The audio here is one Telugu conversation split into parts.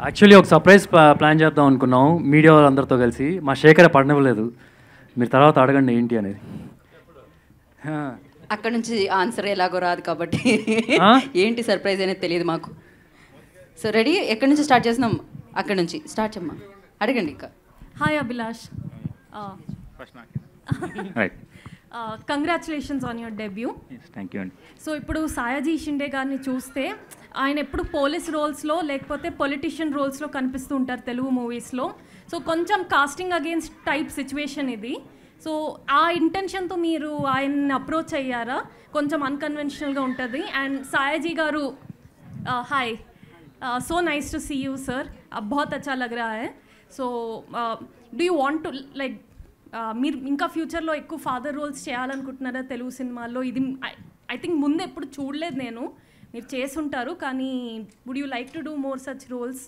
యాక్చువల్లీ ఒక సర్ప్రైజ్ ప్లాన్ చేద్దాం అనుకున్నాం మీడియా వాళ్ళందరితో కలిసి. మా శేఖర్ పడనివ్వలేదు. మీరు తర్వాత అడగండి ఏంటి అనేది. అక్కడ నుంచి ఆన్సర్ ఎలాగో రాదు కాబట్టి ఏంటి సర్ప్రైజ్ అనేది తెలియదు మాకు. సో రెడీ, ఎక్కడి నుంచి స్టార్ట్ చేస్తున్నాం? అక్కడ నుంచి స్టార్ట్ చేయమ్మా, అడగండి. ఇంకా hi Abhilash, congratulations on your debut. Thank you అండి. సో ఇప్పుడు సాయాజీ షిండే గారిని చూస్తే ఆయన ఎప్పుడు పోలీస్ రోల్స్లో లేకపోతే పొలిటీషియన్ రోల్స్లో కనిపిస్తూ ఉంటారు తెలుగు మూవీస్లో. సో కొంచెం కాస్టింగ్ అగేన్స్ట్ టైప్ సిచ్యువేషన్ ఇది. సో ఆ ఇంటెన్షన్తో మీరు ఆయన్ని అప్రోచ్ అయ్యారా? కొంచెం అన్కన్వెన్షనల్గా ఉంటుంది. అండ్ సాయాజీ గారు, hi, so nice to see you sir, बहुत अच्छा लग रहा है. So do you want to like మీరు ఇంకా ఫ్యూచర్లో ఎక్కువ ఫాదర్ రోల్స్ చేయాలనుకుంటున్నారా తెలుగు సినిమాల్లో? ఇది ఐ థింక్ ముందు ఎప్పుడు చూడలేదు నేను, మీరు చేసుంటారు కానీ would you like to do more such roles?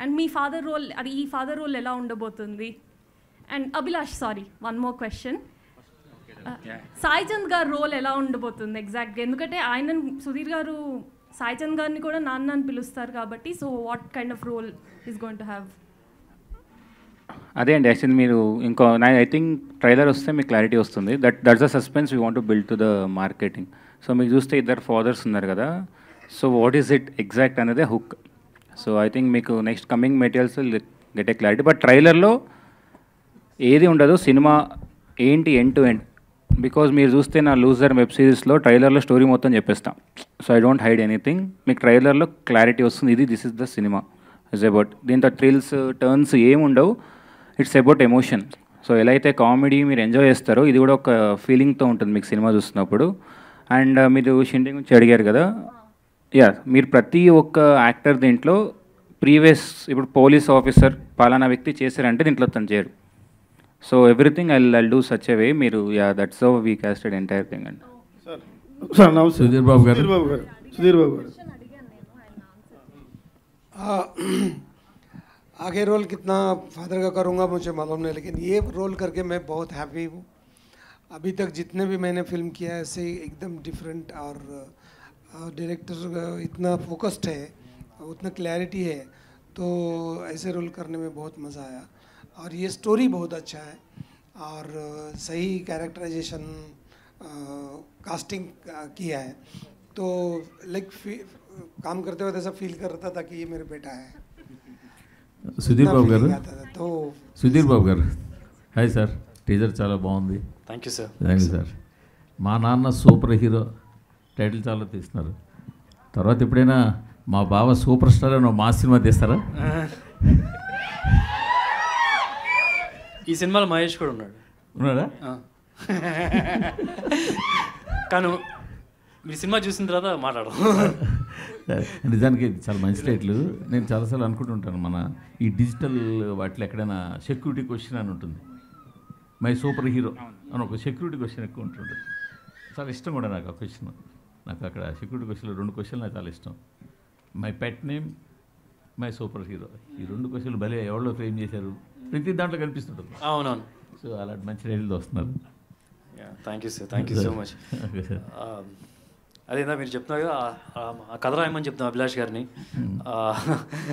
And మీ ఫాదర్ రోల్, అది ఈ ఫాదర్ రోల్ ఎలా ఉండబోతుంది? And Abhilash, sorry, one more question, Sai Chand గారు రోల్ ఎలా ఉండబోతుంది ఎగ్జాక్ట్గా? ఎందుకంటే ఆయన సుధీర్ గారు సాయి చంద్ గారిని కూడా నాన్న అని పిలుస్తారు కాబట్టి, so what kind of role is going to have? అదే అండి, యాక్చువల్లీ మీరు ఇంకో ఐ థింక్ ట్రైలర్ వస్తే మీకు క్లారిటీ వస్తుంది. That's the suspense we want to build to the marketing. So మీకు చూస్తే ఇద్దరు ఫాదర్స్ ఉన్నారు కదా, so what is it exact అనేది హుక్. సో ఐ థింక్ మీకు next coming materials get a clarity. But ట్రైలర్లో ఏది ఉండదు, సినిమా ఏంటి ఎండ్ టు ఎండ్. బికాజ్ మీరు చూస్తే నా లూజర్ వెబ్ సిరీస్లో ట్రైలర్లో స్టోరీ మొత్తం చెప్పేస్తాం. So I don't hide anything. మీకు ట్రైలర్లో క్లారిటీ వస్తుంది, this is the cinema it's about. దీంతో థ్రిల్స్ టర్న్స్ ఏముండవు, ఇట్స్ అబౌట్ ఎమోషన్. సో ఎలా అయితే కామెడీ మీరు ఎంజాయ్ చేస్తారో ఇది కూడా ఒక ఫీలింగ్తో ఉంటుంది మీకు సినిమా చూస్తున్నప్పుడు. అండ్ మీరు షిండే గురించి అడిగారు కదా, మీరు ప్రతి ఒక్క యాక్టర్ దీంట్లో ప్రీవియస్, ఇప్పుడు పోలీస్ ఆఫీసర్ పలానా వ్యక్తి చేశారంటే దీంట్లో తను చేయరు. So everything I do such a way. మీరు that's how we casted entire thing అండి. సుధీర్ బాబు గారు, आगे रोल कितना फादर का करूँगा मुझे मालूम नहीं, लेकिन ये रोल करके मैं बहुत हैप्पी हूँ. अभी तक जितने भी मैंने फिल्म किया है ऐसे एकदम डिफरेंट, और डायरेक्टर इतना फोकस्ड है, उतना क्लैरिटी है, तो ऐसे रोल करने में बहुत मज़ा आया. और ये स्टोरी बहुत अच्छा है, और सही कैरेक्टराइजेशन कास्टिंग किया है, तो लाइक काम करते वक्त ऐसा फील कर रहा था कि ये मेरा बेटा है. సుధీర్ బాబు గారు, तो సుధీర్ బాబు గారు, హాయ్ సార్, టీజర్ చాలా బాగుంది. Thank you sir. Thank you sir. మా నాన్న సూపర్ హీరో టైటిల్ చాలా తీస్తున్నారు. తర్వాత ఎప్పుడైనా మా బావ సూపర్ స్టార్ అని మా సినిమా తీస్తారా? ఈ సినిమాలో మహేష్ కూడా ఉన్నాడా? కానీ మీ సినిమా చూసిన తర్వాత మాట్లాడదాం. నిజానికి చాలా మంచి టైటిల్. నేను చాలాసార్లు అనుకుంటుంటాను, మన ఈ డిజిటల్ వాటిలో ఎక్కడైనా సెక్యూరిటీ క్వశ్చన్ అని ఉంటుంది, మై సూపర్ హీరో అని ఒక సెక్యూరిటీ క్వశ్చన్ ఎక్కువ ఉంటుంటుంది. చాలా ఇష్టం కూడా నాకు ఆ క్వశ్చన్. నాకు అక్కడ సెక్యూరిటీ క్వశ్చన్లో 2 క్వశ్చన్లు నాకు చాలా ఇష్టం. My pet name, my super hero. ఈ 2 క్వశ్చన్లు భలే ఎవరో ఫ్రేమ్ చేశారు, ప్రతి దాంట్లో కనిపిస్తుంటుంది. అవునవును. సో అలాంటి మంచి టైటిల్తో వస్తున్నారు. Thank you sir, thank you so much. అదేందా మీరు చెప్తున్నారు కదా, ఆ కథ రాయమని చెప్తాం అభిలాష్ గారిని.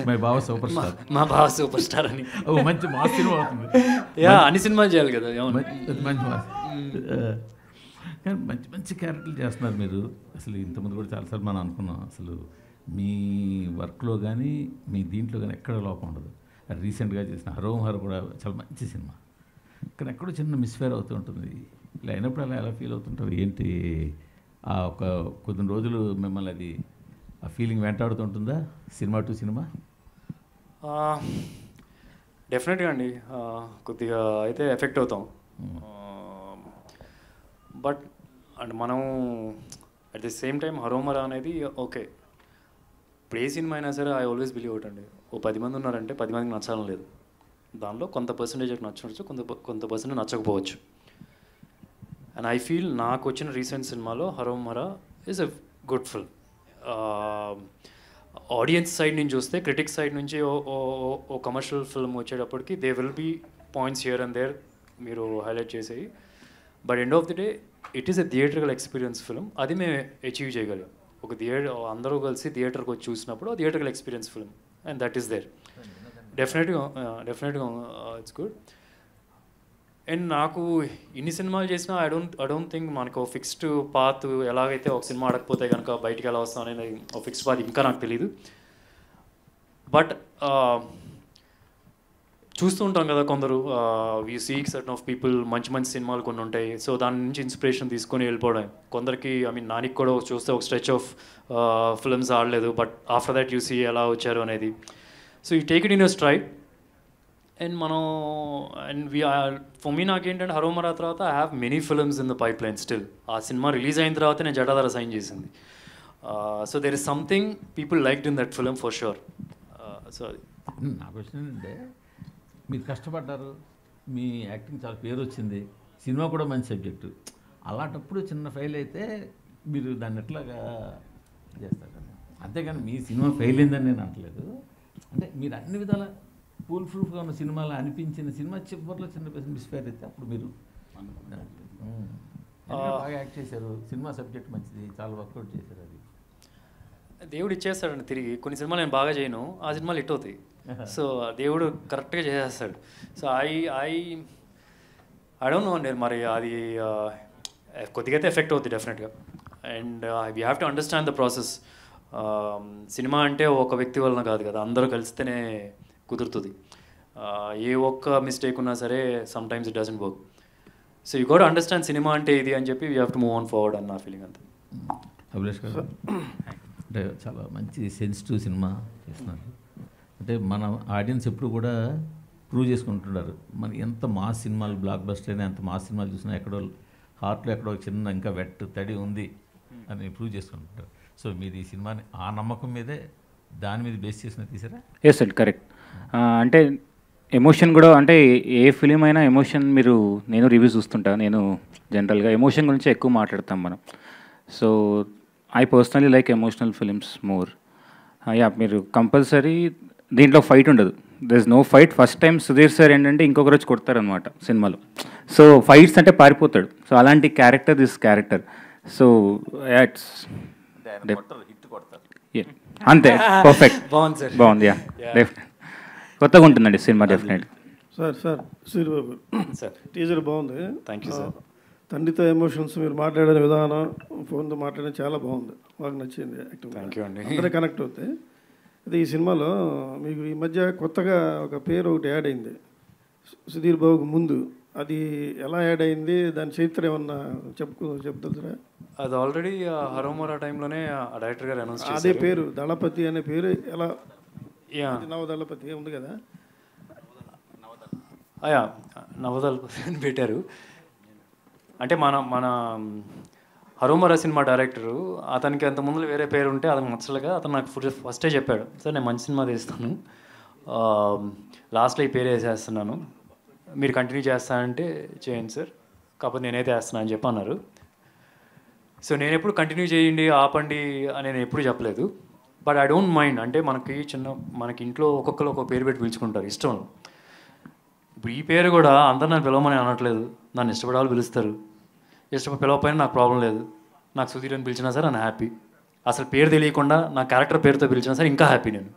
మై బావ సూపర్ స్టార్, మా బావ సూపర్ స్టార్ అని. మంచి మా సినిమా అవుతుంది. అన్ని సినిమాలు చేయాలి కదా. మంచి కానీ మంచి మంచి క్యారెక్టర్లు చేస్తున్నారు మీరు. అసలు ఇంతకుముందు కూడా చాలాసార్లు మనం అనుకున్నాం, అసలు మీ వర్క్లో కానీ మీ దీంట్లో కానీ ఎక్కడ లోపం ఉండదు. రీసెంట్గా చేసిన హరోం హర్ కూడా చాలా మంచి సినిమా, కానీ ఎక్కడో చిన్న మిస్ఫేర్ అవుతూ ఉంటుంది. ఇలా అయినప్పుడు అలా ఎలా ఫీల్ అవుతుంటారు ఏంటి? ఆ ఒక కొద్ది రోజులు మిమ్మల్ని అది ఆ ఫీలింగ్ వెంటాడుతుంటుందా సినిమా టు సినిమా? డెఫినెట్గా అండి, కొద్దిగా అయితే ఎఫెక్ట్ అవుతాం. బట్ అండ్ మనం అట్ ది సేమ్ టైం హరోమరా అనేది ఓకే, ఇప్పుడు ఏ సినిమా అయినా సరే ఐ ఆల్వేస్ బిలీవ్ అవుట్ అండి, ఓ 10 మంది ఉన్నారంటే 10 మందికి నచ్చాలని లేదు. దానిలో కొంత పర్సంటేజ్ నచ్చవచ్చు, కొంత పర్సెంటేజ్ నచ్చకపోవచ్చు. అండ్ ఐ ఫీల్ నాకు వచ్చిన రీసెంట్ సినిమాలో Haromhara is a good film. Audience side నుంచి చూస్తే, క్రిటిక్స్ సైడ్ నుంచి ఓ కమర్షియల్ ఫిల్మ్ వచ్చేటప్పటికి they will be points here and there మీరు హైలైట్ చేసేవి. But end of the day it is a theatrical experience film. అది మేము అచీవ్ చేయగలం. ఒక అందరూ కలిసి థియేటర్కి వచ్చి చూసినప్పుడు theatrical experience film, and that is there. డెఫినెట్గా ఇట్స్ గుడ్. అండ్ నాకు ఇన్ని సినిమాలు చేసినా ఐ డోంట్ థింక్ మనకు ఫిక్స్డ్ పాత్, ఎలాగైతే ఒక సినిమా ఆడకపోతే కనుక బయటికి ఎలా వస్తాం అనేది ఒక ఫిక్స్డ్ పాత్ ఇంకా నాకు తెలియదు. బట్ చూస్తూ ఉంటాం కదా కొందరు, we seek certain of people, మంచి మంచి సినిమాలు కొన్ని ఉంటాయి, సో దాని నుంచి ఇన్స్పిరేషన్ తీసుకొని వెళ్ళిపోవడం. కొందరికి ఐ మీన్ నానికి కూడా చూస్తే ఒక స్ట్రెచ్ ఆఫ్ ఫిల్మ్స్ ఆడలేదు, but after that you see ఎలా వచ్చారు అనేది. So you take it in your stride. And మనం ఫర్ మీ నాకేంటంటే హరోమరా తర్వాత I have many films in the pipeline still. ఆ సినిమా రిలీజ్ అయిన తర్వాత నేను జటాధార సైన్ చేసింది. So there is something people liked in that film for sure. So నా క్వశ్చన్ ఏంటంటే, మీరు కష్టపడ్డారు, మీ యాక్టింగ్ చాలా పేరు వచ్చింది, సినిమా కూడా మంచి సబ్జెక్టు, అలాంటప్పుడు చిన్న ఫెయిల్ అయితే మీరు దాన్ని ఎట్లాగా చేస్తారు? అంతేగాని మీ సినిమా ఫెయిల్ అయిందని నేను అనట్లేదు. అంటే మీరు అన్ని విధాల ఫుల్ ప్రూఫ్గా ఉన్న సినిమాలు అనిపించిన సినిమా చివరిలో చిన్న మిస్ఫైర్ అయితే అప్పుడు మీరు బాగా యాక్ట్ చేశారు, సినిమా సబ్జెక్ట్ మంచిది, చాలా వర్కౌట్ చేశారు. అది దేవుడు ఇచ్చేస్తాడండి తిరిగి. కొన్ని సినిమాలు నేను బాగా చేయను, ఆ సినిమాలు హిట్ అవుతాయి. సో దేవుడు కరెక్ట్గా చేసేస్తాడు. సో ఐ డోంట్ నో అండి, మరి అది కొద్దిగా అయితే ఎఫెక్ట్ అవుతుంది డెఫినెట్గా. And we have to understand the process. Cinema అంటే ఒక వ్యక్తి వలన కాదు కదా, అందరూ కలిస్తేనే కుదురుతుంది. ఏ ఒక్క మిస్టేక్ ఉన్నా సరే some times it doesn't work. So you got understand cinema అంటే ఇది అని చెప్పి we have to move on forward అని నా ఫీలింగ్ అంతే. అభిలాష్ గారు అంటే చాలా మంచి సెన్సిటివ్ సినిమా చేస్తున్నారు. అంటే మన ఆడియన్స్ ఎప్పుడు కూడా ప్రూవ్ చేసుకుంటున్నారు, మన ఎంత మాస్ సినిమాలు బ్లాక్ బస్టర్ అయినా ఎంత మాస్ సినిమాలు చూసినా ఎక్కడో హార్ట్లో ఎక్కడో చిన్న ఇంకా వెట్ తడి ఉంది అని ప్రూవ్ చేసుకుంటుంటారు. సో మీరు ఈ సినిమాని ఆ నమ్మకం మీదే, దాని మీద బేస్ చేసిన తీసారా? ఎస్ అండి, కరెక్ట్. అంటే ఎమోషన్ కూడా, అంటే ఏ ఫిలిం అయినా ఎమోషన్, నేను రివ్యూస్ చూస్తుంటా, నేను జనరల్గా ఎమోషన్ గురించి ఎక్కువ మాట్లాడతాం మనం. So I personally like emotional films more. Yeah, మీరు కంపల్సరీ దీంట్లో ఫైట్ ఉండదు, there is no fight. First time Sudheer sir ఏంటంటే ఇంకొక రోజు కొడతారనమాట సినిమాలో. సో ఫైట్స్ అంటే పారిపోతాడు. సో అలాంటి character this character. So it's అంతే, పర్ఫెక్ట్. బాగుంది సార్, బాగుంది. యా, డెఫినెట్ కొత్తగా ఉంటుందండి సినిమా definite. Sir Suryababu sir teaser బాగుంది. Thank you sir. తండ్రితో ఎమోషన్స్ మీరు మాట్లాడే విధానం, ఫోన్తో మాట్లాడడం చాలా బాగుంది, బాగా నచ్చింది. థ్యాంక్ యూ అండి. అందరూ కనెక్ట్ అవుతాయి. అయితే ఈ సినిమాలో మీకు ఈ మధ్య కొత్తగా ఒక పేరు ఒకటి యాడ్ అయింది సుధీర్ బాబుకు ముందు. అది ఎలా యాడ్ అయింది, దాని చరిత్ర ఏమన్నా చెప్తారా? అది ఆల్రెడీ హరోమరా టైంలోనే డైరెక్టర్ గారు అనౌన్స్ చేశారు. అదే పేరు దళపతి అనే పేరు ఎలా? యా, నవదళపతి ఉంది కదా, నవదళపతి అని పెట్టారు. అంటే మన హరోమరా సినిమా డైరెక్టరు, అతనికి అంత ముందు వేరే పేరు ఉంటే అతనికి నచ్చలేక అతను నాకు ఫస్టే చెప్పాడు, సార్ నేను మంచి సినిమా తీస్తాను, లాస్ట్లో ఈ పేరు వేసేస్తున్నాను, మీరు కంటిన్యూ చేస్తానంటే చేయండి సార్, కాకపోతే నేనైతే వేస్తున్నాను అని చెప్పి అన్నారు. సో నేను ఎప్పుడు కంటిన్యూ చేయండి ఆపండి అని నేను ఎప్పుడు చెప్పలేదు. But I don't mind. అంటే మనకి ఇంట్లో ఒక్కొక్కరు ఒక్కొక్క పేరు పెట్టి పిలుచుకుంటారు ఇష్టం. ఇప్పుడు ఈ పేరు కూడా అందరు నన్ను పిలవమని అనట్లేదు, నన్ను ఇష్టపడాలి పిలుస్తారు, పిలవకపోయినా నాకు ప్రాబ్లం లేదు. నాకు సుధీర్ అని పిలిచినా సరే నేను హ్యాపీ. అసలు పేరు తెలియకుండా నా క్యారెక్టర్ పేరుతో పిలిచినా సరే ఇంకా హ్యాపీ నేను.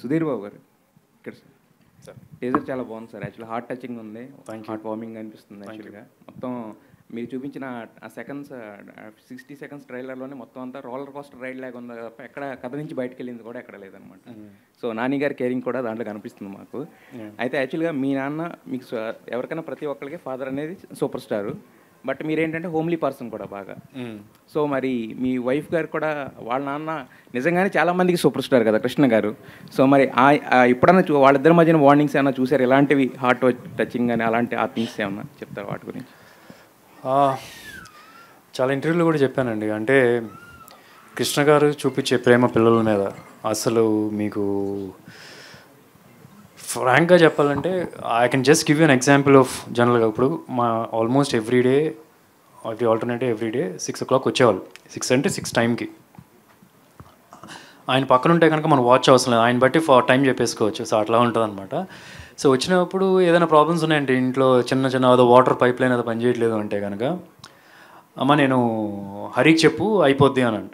సుధీర్ బాబు గారు ఇక్కడ సార్ టీజర్ చాలా బాగుంది సార్. యాక్చువల్లీ హార్ట్ టచింగ్ ఉంది, హార్ట్ వార్మింగ్ అనిపిస్తుంది. యాక్చువల్గా మొత్తం మీరు చూపించిన ఆ సెకండ్స్ 60 సెకండ్స్ ట్రైలర్లోనే మొత్తం అంతా రోలర్ కోస్టర్ రైడ్ లాగా ఉంది తప్ప ఎక్కడ కథ నుంచి బయటకు వెళ్ళింది కూడా ఎక్కడ లేదనమాట. సో నాని గారి కేరింగ్ కూడా దాంట్లో కనిపిస్తుంది మాకు. అయితే యాక్చువల్గా మీ నాన్న మీకు ఎవరికైనా ప్రతి ఒక్కరికి ఫాదర్ అనేది సూపర్ స్టారు, బట్ మీరేంటంటే హోమ్లీ పర్సన్ కూడా బాగా. సో మరి మీ వైఫ్ గారు కూడా వాళ్ళ నాన్న నిజంగానే చాలామందికి సూపర్ స్టార్ కదా కృష్ణ గారు. సో మరి ఎప్పుడన్నా వాళ్ళిద్దరి మధ్యన వార్నింగ్స్ ఏమన్నా చూసారు, ఇలాంటివి హార్ట్ టచింగ్ అని అలాంటి ఆ థింగ్స్ ఏమన్నా చెప్తారు వాటి గురించి? చాలా ఇంటర్వ్యూలో కూడా చెప్పానండి. అంటే కృష్ణ గారు చూపించే ప్రేమ పిల్లల మీద అసలు మీకు ఫ్రాంక్గా చెప్పాలంటే I can just give you an example of జనరల్గా ఇప్పుడు మా almost every alternative every day 6 o'clock వచ్చేవాళ్ళు. 6 అంటే 6 టైంకి. ఆయన పక్కన ఉంటే కనుక మనం వాచ్ అవసరం లేదు, ఆయన బట్టి టైం చెప్పేసుకోవచ్చు. సో అట్లా ఉంటుంది అనమాట. సో వచ్చినప్పుడు ఏదైనా ప్రాబ్లమ్స్ ఉన్నాయంటే ఇంట్లో చిన్న అదో వాటర్ పైప్ లైన్ అది పనిచేయట్లేదు అంటే కనుక, అమ్మ నేను హరికి చెప్పు అయిపోద్ది అని అంట.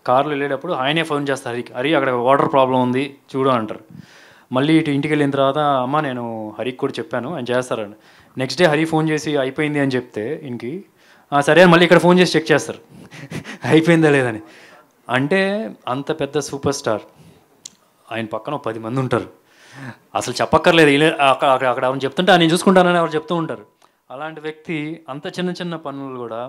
కార్లో వెళ్ళేటప్పుడు ఆయనే ఫోన్ చేస్తారు హరికి, హరి అక్కడ వాటర్ ప్రాబ్లం ఉంది చూడు అంటారు. మళ్ళీ ఇటు ఇంటికి వెళ్ళిన తర్వాత అమ్మ నేను హరికి కూడా చెప్పాను ఆయన చేస్తారని. నెక్స్ట్ డే హరి ఫోన్ చేసి అయిపోయింది అని చెప్తే ఇంకి సరే అని మళ్ళీ ఇక్కడ ఫోన్ చేసి చెక్ చేస్తారు అయిపోయిందా లేదని. అంటే అంత పెద్ద సూపర్ స్టార్ ఆయన పక్కన 10 మంది ఉంటారు, అసలు చెప్పక్కర్లేదు. అక్కడ ఎవరు చెప్తుంటే నేను చూసుకుంటానని ఎవరు చెప్తూ ఉంటారు. అలాంటి వ్యక్తి అంత చిన్న చిన్న పనులు కూడా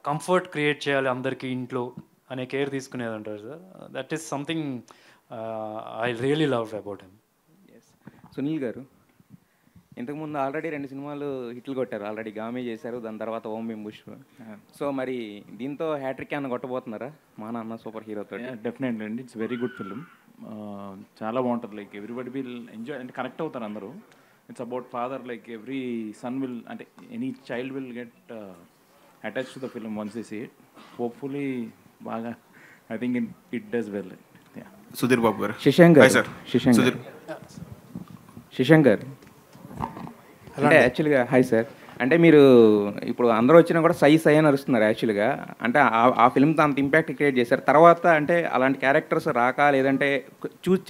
కంఫర్ట్ క్రియేట్ చేయాలి అందరికీ ఇంట్లో అనే కేర్ తీసుకునేది అంటారు sir. That is something I really love about him. Sunil గారు ఇంతకుముందు ఆల్రెడీ 2 సినిమాలు హిట్లు కొట్టారు, ఆల్రెడీ గామే చేశారు, దాని తర్వాత ఓం బిం బుష్. సో మరి దీంతో హ్యాట్రిక్ ఏమైనా కొట్టబోతున్నారా మా నాన్న సూపర్ హీరోతో? డెఫినెట్లీ అండి, ఇట్స్ వెరీ గుడ్ ఫిలిం. చాలా బాగుంటుంది. లైక్ ఎవ్రీబడి విల్ ఎంజాయ్ అంటే కనెక్ట్ అవుతారు అందరూ. It's about father, like every son will అంటే any child will get attach to the film once they see it. Hopefully బాగా I think it does well. Sudheer Babu గారు. శశాంక్ గారు అంటే యాక్చువల్గా హాయ్ సార్. అంటే మీరు ఇప్పుడు అందరూ వచ్చినా కూడా సై అని అరుస్తున్నారు యాక్చువల్గా. అంటే ఆ ఫిల్మ్తో అంత ఇంపాక్ట్ క్రియేట్ చేశారు. తర్వాత అంటే అలాంటి క్యారెక్టర్స్ రాక లేదంటే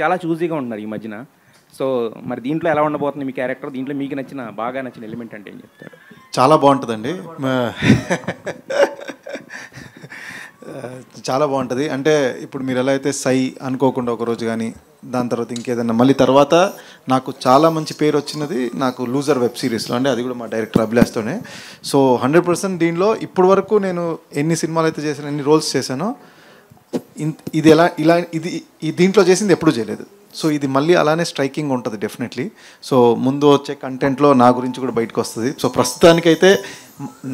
చాలా చూజీగా ఉంటున్నారు ఈ మధ్యన. సో మరి దీంట్లో ఎలా ఉండబోతుంది మీ క్యారెక్టర్? దీంట్లో మీకు బాగా నచ్చిన ఎలిమెంట్ అంటే ఏం చెప్తారు? చాలా బాగుంటుందండి, చాలా బాగుంటుంది. అంటే ఇప్పుడు మీరు ఎలా అయితే సై అనుకోకుండా ఒకరోజు కానీ దాని తర్వాత ఇంకేదన్నా మళ్ళీ తర్వాత నాకు చాలా మంచి పేరు వచ్చినది నాకు లూజర్ వెబ్ సిరీస్లో అండి, అది కూడా మా డైరెక్టర్ అభిలాష్తోనే. సో 100% దీనిలో ఇప్పటి వరకు నేను ఎన్ని సినిమాలు అయితే చేశాను, ఎన్ని రోల్స్ చేశానో ఇది దీంట్లో చేసింది ఎప్పుడూ చేయలేదు. సో ఇది మళ్ళీ అలానే స్ట్రైకింగ్ ఉంటుంది డెఫినెట్లీ. సో ముందు వచ్చే కంటెంట్లో నా గురించి కూడా బయటకు వస్తుంది. సో ప్రస్తుతానికైతే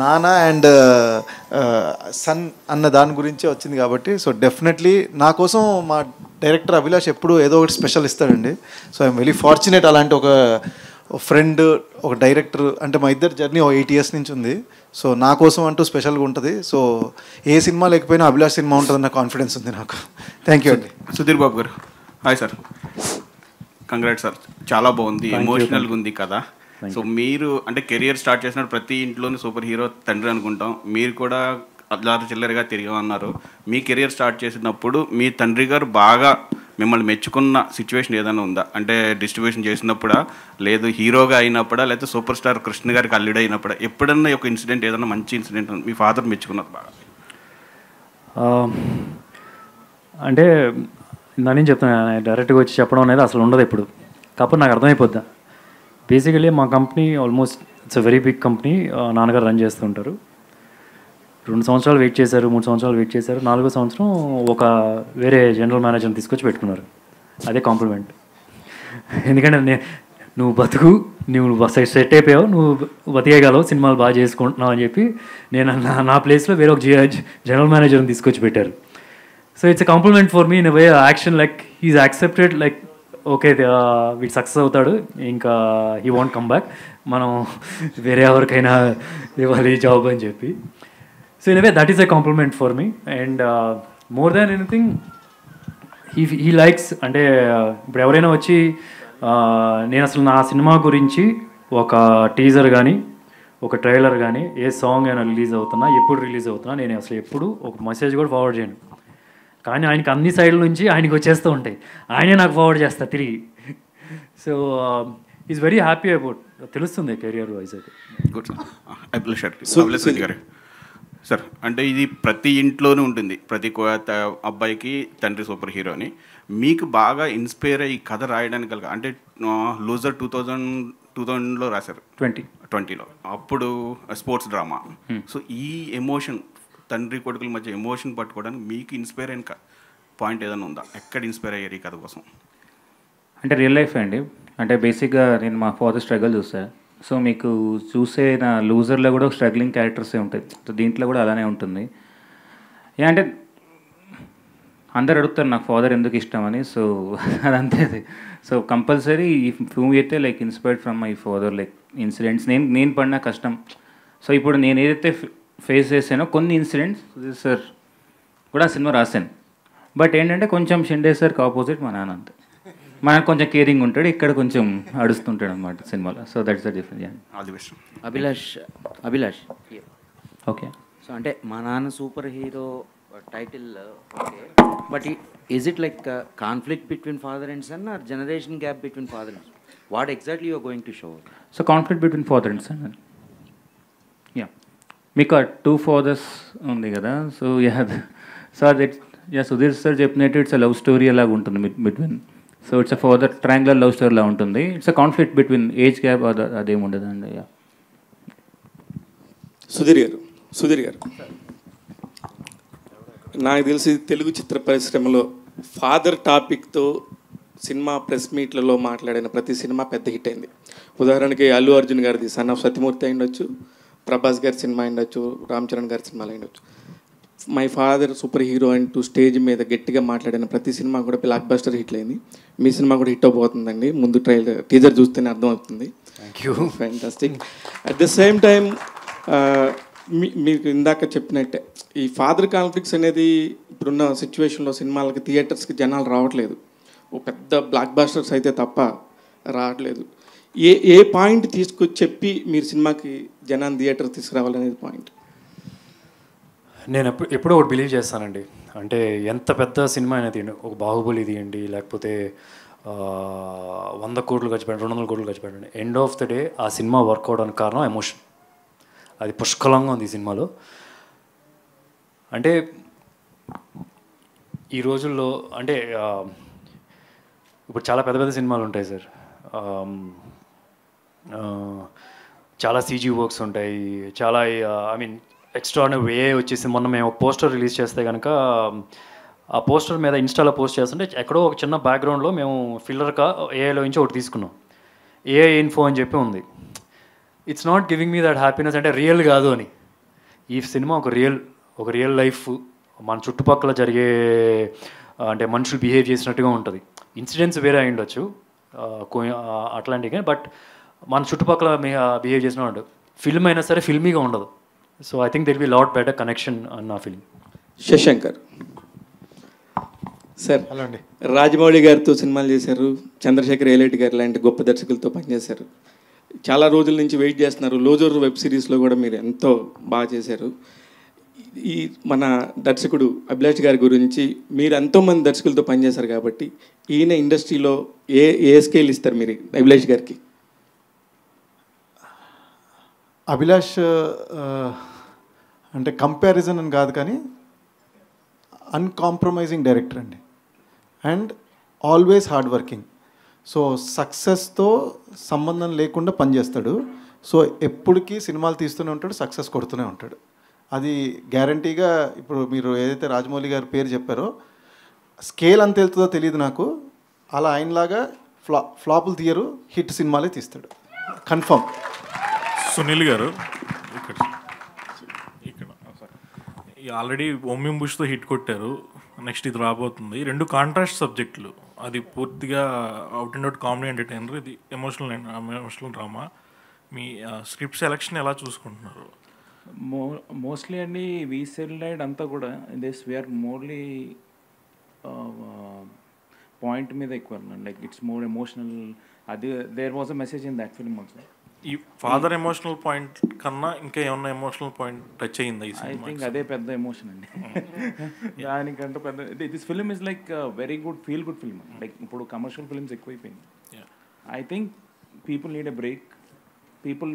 నానా అండ్ సన్ అన్న దాని గురించే వచ్చింది కాబట్టి సో డెఫినెట్లీ నా కోసం మా డైరెక్టర్ అభిలాష్ ఎప్పుడు ఏదో ఒకటి స్పెషల్ ఇస్తాడండి. సో ఐఎమ్ వెరీ ఫార్చునేట్ అలాంటి ఒక ఫ్రెండ్, ఒక డైరెక్టర్. అంటే మా ఇద్దరు జర్నీ 8 years నుంచి ఉంది. సో నా కోసం అంటూ స్పెషల్గా ఉంటుంది. సో ఏ సినిమా లేకపోయినా అభిలాష్ సినిమా ఉంటుందన్న కాన్ఫిడెన్స్ ఉంది నాకు. థ్యాంక్ యూ అండి. సుధీర్ బాబు గారు. హాయ్ సార్, కంగ్రాట్స్ సార్, చాలా బాగుంది, ఎమోషనల్గా ఉంది కదా. సో మీరు అంటే కెరియర్ స్టార్ట్ చేసినప్పుడు ప్రతి ఇంట్లోని సూపర్ హీరో తండ్రి అనుకుంటాం. మీరు కూడా అల్లారు చిల్లరగా తిరిగామన్నారు. మీ కెరియర్ స్టార్ట్ చేసినప్పుడు మీ తండ్రి గారు బాగా మిమ్మల్ని మెచ్చుకున్న సిచ్యువేషన్ ఏదైనా ఉందా? అంటే డిస్ట్రిబ్యూషన్ చేసినప్పుడా, లేదు హీరోగా అయినప్పుడా, లేకపోతే సూపర్ స్టార్ కృష్ణ గారికి అల్లుడు అయినప్పుడా, ఎప్పుడన్నా ఒక ఇన్సిడెంట్ ఏదైనా మంచి ఇన్సిడెంట్ మీ ఫాదర్ మెచ్చుకున్నారు బాగా? అంటే నేను చెప్తాను, డైరెక్ట్గా వచ్చి చెప్పడం అనేది అసలు ఉండదు ఇప్పుడు. కాకపోతే నాకు అర్థమైపోద్దా. బేసికలీ మా company almost it's a very big company. నాన్నగారు రన్ చేస్తుంటారు. 2 సంవత్సరాలు వెయిట్ చేశారు, 3 సంవత్సరాలు వెయిట్ చేశారు. 4వ సంవత్సరం ఒక వేరే జనరల్ మేనేజర్ని తీసుకొచ్చి పెట్టుకున్నారు. అదే కాంప్లిమెంట్. ఎందుకంటే నువ్వు బతుకు, నువ్వు సెట్ అయిపోయావు, నువ్వు బతికేయగలవు, సినిమాలు బాగా చేసుకుంటున్నావు అని చెప్పి నేను నా ప్లేస్లో వేరే ఒక జనరల్ మేనేజర్ని తీసుకొచ్చి పెట్టారు. So it's a compliment for me in way action. Like he's accepted, like okay వీడు సక్సెస్ అవుతాడు, ఇంకా హీ వాంట్ కమ్ బ్యాక్, మనం వేరే ఎవరికైనా ఇవ్వాలి జాబ్ అని చెప్పి. So in way that is a compliment for me. And more than anything he likes. అంటే ఇప్పుడు ఎవరైనా వచ్చి నేను అసలు నా సినిమా గురించి ఒక టీజర్ కానీ ఒక ట్రైలర్ కానీ ఏ సాంగ్ అయినా రిలీజ్ అవుతున్నా, ఎప్పుడు రిలీజ్ అవుతున్నా, నేను అసలు ఎప్పుడు ఒక మెసేజ్ కూడా ఫార్వర్డ్ చేయను. కానీ ఆయనకి అన్ని సైడ్ల నుంచి ఆయనకి వచ్చేస్తూ ఉంటాయి, ఆయనే నాకు ఫార్వర్డ్ చేస్తారు తిరిగి. So is very happy about, తెలుస్తుంది కెరియర్ వైజ్ అయితే. Good sir. సార్ అంటే ఇది ప్రతి ఇంట్లోనూ ఉంటుంది, ప్రతి అబ్బాయికి తండ్రి సూపర్ హీరో అని. మీకు బాగా ఇన్స్పైర్ అయ్యి కథ రాయడానికి కనుక అంటే లూజర్ 2000లో రాశారు, 2020లో. అప్పుడు స్పోర్ట్స్ డ్రామా. సో ఈ ఎమోషన్ తండ్రి కొడుకుల మధ్య ఎమోషన్ పట్టుకోవడానికి మీకు ఇన్స్పైర్ అయిన పాయింట్ ఏదైనా ఉందా? ఎక్కడ ఇన్స్పైర్ అయ్యారు ఈ కథ కోసం? అంటే రియల్ లైఫ్ అండి. అంటే బేసిక్గా నేను మా ఫాదర్ స్ట్రగుల్ చూసాను. సో మీకు చూసే నా లూజర్లో కూడా స్ట్రగ్లింగ్ క్యారెక్టర్సే ఉంటాయి. సో దీంట్లో కూడా అలానే ఉంటుంది. అంటే అందరు అడుగుతారు నాకు ఫాదర్ ఎందుకు ఇష్టమని. సో అదంతే. సో కంపల్సరీ ఈ మూవీ అయితే like inspired from my father, like incidents నేను పడిన కష్టం. సో ఇప్పుడు నేను ఏదైతే ఫేస్ చేశానో కొన్ని ఇన్సిడెంట్స్ సార్ కూడా సినిమా రాశాను. బట్ ఏంటంటే కొంచెం షిండే సార్కి ఆపోజిట్ మా నాన్న. అంతే, మనకు కొంచెం కేరింగ్ ఉంటాడు, ఇక్కడ కొంచెం అడుస్తుంటాడు అనమాట సినిమాలో. So that's the difference. Abhilash okay. So అంటే మా నాన్న super hero title okay, but is it like conflict between father and son or generation gap between father and son? What exactly you're going to show? So conflict between father and son. Yeah, మీకు ఆ 2 fathers ఉంది కదా, సో సార్ సుధీర్ సార్ చెప్పినట్టు ఇట్స్ అ లవ్ స్టోరీ అలాగా ఉంటుంది between. So it's a father triangular love story లా ఉంటుంది. It's a conflict between age gap అదేముండదండి. యా. సుధీర్ గారు నాకు తెలిసి తెలుగు చిత్ర పరిశ్రమలో ఫాదర్ టాపిక్తో సినిమా ప్రెస్ మీట్లలో మాట్లాడిన ప్రతి సినిమా పెద్ద హిట్ అయింది. ఉదాహరణకి అల్లు అర్జున్ గారిది సన్ ఆఫ్ సత్యమూర్తి అయి ఉండొచ్చు, ప్రభాస్ గారి సినిమా అయి ఉండొచ్చు, రామ్ చరణ్ గారి సినిమాలు అయి ఉండొచ్చు. మై ఫాదర్ సూపర్ హీరో అంటూ స్టేజ్ మీద గట్టిగా మాట్లాడిన ప్రతి సినిమా కూడా బ్లాక్ బస్టర్ హిట్లు అయింది. మీ సినిమా కూడా హిట్ అవబోతుందండి. ముందు టీజర్ చూస్తేనే అర్థమవుతుంది. Fantastic. At the same time మీకు ఇందాక చెప్పినట్టే ఈ ఫాదర్ కాన్ఫ్లిక్ట్స్ అనేది ఇప్పుడున్న సిచ్యువేషన్లో సినిమాలకి థియేటర్స్కి జనాలు రావట్లేదు. ఓ పెద్ద బ్లాక్ బాస్టర్స్ అయితే తప్ప రావట్లేదు. ఏ పాయింట్ తీసుకొచ్చి చెప్పి మీరు సినిమాకి జనాన్ని థియేటర్ తీసుకురావాలనేది పాయింట్? నేను ఎప్పుడో ఒకటి బిలీవ్ చేస్తానండి. అంటే ఎంత పెద్ద సినిమా అయినా తీయండి, ఒక బాహుబలి తీయండి, లేకపోతే 100 కోట్లు ఖర్చు పెట్టండి, 200 కోట్లు ఖర్చు పెట్టండి, ఎండ్ ఆఫ్ ద డే ఆ సినిమా వర్క్ అవడానికి కారణం ఎమోషన్. అది పుష్కలంగా ఉంది ఈ సినిమాలో. అంటే ఈ రోజుల్లో అంటే ఇప్పుడు చాలా పెద్ద పెద్ద సినిమాలు ఉంటాయి సార్, చాలా సీజీ వర్క్స్ ఉంటాయి, చాలా ఐ మీన్ ఎక్స్ట్రాడినరీ వే వచ్చేసి. మొన్న మేము ఒక పోస్టర్ రిలీజ్ చేస్తే కనుక ఆ పోస్టర్ మీద ఇన్స్టాలో పోస్ట్ చేస్తుంటే ఎక్కడో ఒక చిన్న బ్యాక్గ్రౌండ్లో మేము ఫిల్లర్గా ఏఐలో నుంచి ఒకటి తీసుకున్నాం. ఏఐ ఇన్ఫో అని చెప్పి ఉంది. It's not giving me that happiness. అంటే రియల్ కాదు అని. ఈ సినిమా ఒక రియల్ లైఫ్, మన చుట్టుపక్కల జరిగే అంటే మనుషులు బిహేవ్ చేసినట్టుగా ఉంటుంది. ఇన్సిడెంట్స్ వేరే అయి ఉండొచ్చు అట్లాంటివి, బట్ మన చుట్టుపక్కల బిహేవ్ చేసిన ఉంటుంది. ఫిల్మ్ అయినా సరే ఫిల్మీగా ఉండదు. So I think there be lot better connection అన్న నా ఫీలింగ్. శశాంకర్ సార్, హలో అండి. రాజమౌళి గారితో సినిమాలు చేశారు, చంద్రశేఖర్ ఏలేటి గారు లాంటి గొప్ప దర్శకులతో పనిచేశారు. చాలా రోజుల నుంచి వెయిట్ చేస్తున్నారు. లోజర్ వెబ్ సిరీస్లో కూడా మీరు ఎంతో బాగా చేశారు. ఈ మన దర్శకుడు అభిలాష్ గారి గురించి మీరు ఎంతోమంది దర్శకులతో పనిచేశారు కాబట్టి ఈయన ఇండస్ట్రీలో ఏ స్కేల్ ఇస్తారు మీరు అభిలాష్ గారికి? అభిలాష్ అంటే కంపారిజన్ అని కాదు, కానీ అన్కాంప్రమైజింగ్ డైరెక్టర్ అండి. And always hard working. So సక్సెస్తో సంబంధం లేకుండా పనిచేస్తాడు. సో ఎప్పటికీ సినిమాలు తీస్తూనే ఉంటాడు, సక్సెస్ కొడుతూనే ఉంటాడు. అది గ్యారంటీగా. ఇప్పుడు మీరు ఏదైతే రాజమౌళి గారి పేరు చెప్పారో, స్కేల్ అంత వెళ్తుందో తెలియదు నాకు, అలా ఆయనలాగా ఫ్లాపులు తీయరు, హిట్ సినిమాలే తీస్తాడు కన్ఫర్మ్. సునీల్ గారు ఇక్కడ ఆల్రెడీ ఓమ్యం బుష్తో హిట్ కొట్టారు, నెక్స్ట్ ఇది రాబోతుంది. 2 కాంట్రాస్ట్ సబ్జెక్టులు. అది పూర్తిగా out and out comedy entertainer, ఇది ఎమోషనల్ డ్రామా. మీ స్క్రిప్ట్ సెలెక్షన్ ఎలా చూసుకుంటున్నారు? మోస్ట్లీ అండి వీ సెల్డ్ అంతా కూడా దిస్ వీఆర్ మోర్లీ పాయింట్ మీద ఎక్కువ, లైక్ ఇట్స్ మోర్ ఎమోషనల్. అది there was a message in that film also. ఈ ఫాదర్ ఎమోషనల్ పాయింట్ కన్నా ఇంకా ఏమన్నా ఎమోషనల్ పాయింట్ టచ్ అయ్యిందా ఈ సినిమా? ఐ థింక్ అదే పెద్ద ఎమోషన్ అండి. దానికంటే పెద్ద this film is like very good feel good film. Like ఇప్పుడు కమర్షియల్ ఫిల్మ్స్ ఎక్కువైపోయింది. I think people need a break, people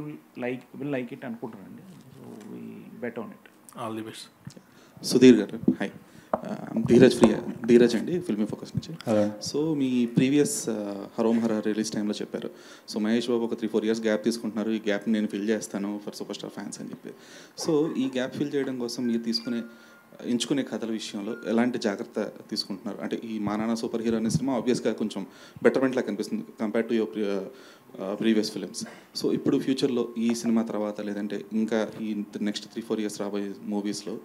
will like it అనుకుంటారండి. So we bet on it. All the best. Sudheer గారు హాయ్, ధీరజ్ అండి ఫిల్మీ ఫోకస్ నుంచి. సో మీ ప్రీవియస్ హరోం హర రిలీజ్ టైంలో చెప్పారు, సో మహేష్ బాబు ఒక 3-4 years గ్యాప్ తీసుకుంటున్నారు, ఈ గ్యాప్ని నేను ఫిల్ చేస్తాను ఫర్ సూపర్ స్టార్ ఫ్యాన్స్ అని చెప్పి. సో ఈ గ్యాప్ ఫిల్ చేయడం కోసం మీరు ఎంచుకునే కథల విషయంలో ఎలాంటి జాగ్రత్త తీసుకుంటున్నారు? అంటే ఈ మా నాన్న సూపర్ హీరో అనే సినిమా ఆబ్వియస్గా కొంచెం బెటర్మెంట్ లాగా కనిపిస్తుంది compare to your previous films. So ఇప్పుడు ఫ్యూచర్లో ఈ సినిమా తర్వాత లేదంటే ఇంకా ఈ నెక్స్ట్ 3-4 years రాబోయే మూవీస్లో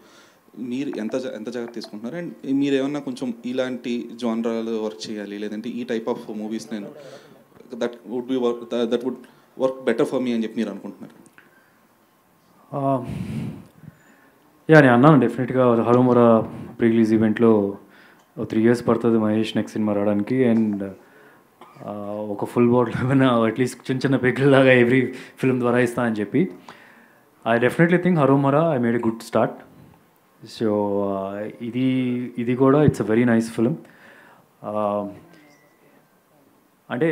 మీరు ఎంత జాగ్రత్త తీసుకుంటున్నారు? అండ్ మీరు ఏమన్నా కొంచెం ఇలాంటి జానరాలు వర్క్ చేయాలి, లేదంటే ఈ టైప్ ఆఫ్ మూవీస్ నేను that wood work better for me అని చెప్పి మీరు అనుకుంటున్నారు? నేను అన్నాను డెఫినెట్గా హరోమరా ప్రీ రిలీజ్ ఈవెంట్లో 3 years పడుతుంది మహేష్ నెక్స్ట్ సినిమా రావడానికి. అండ్ ఒక ఫుల్ బాటిల్ ఏమైనా అట్లీస్ట్ చిన్న పెగ్గులాగా ఎవ్రీ ఫిల్మ్ ద్వారా ఇస్తా అని చెప్పి. I definitely think Haromhara I made a good start. So ఇది కూడా it's a very nice film. అంటే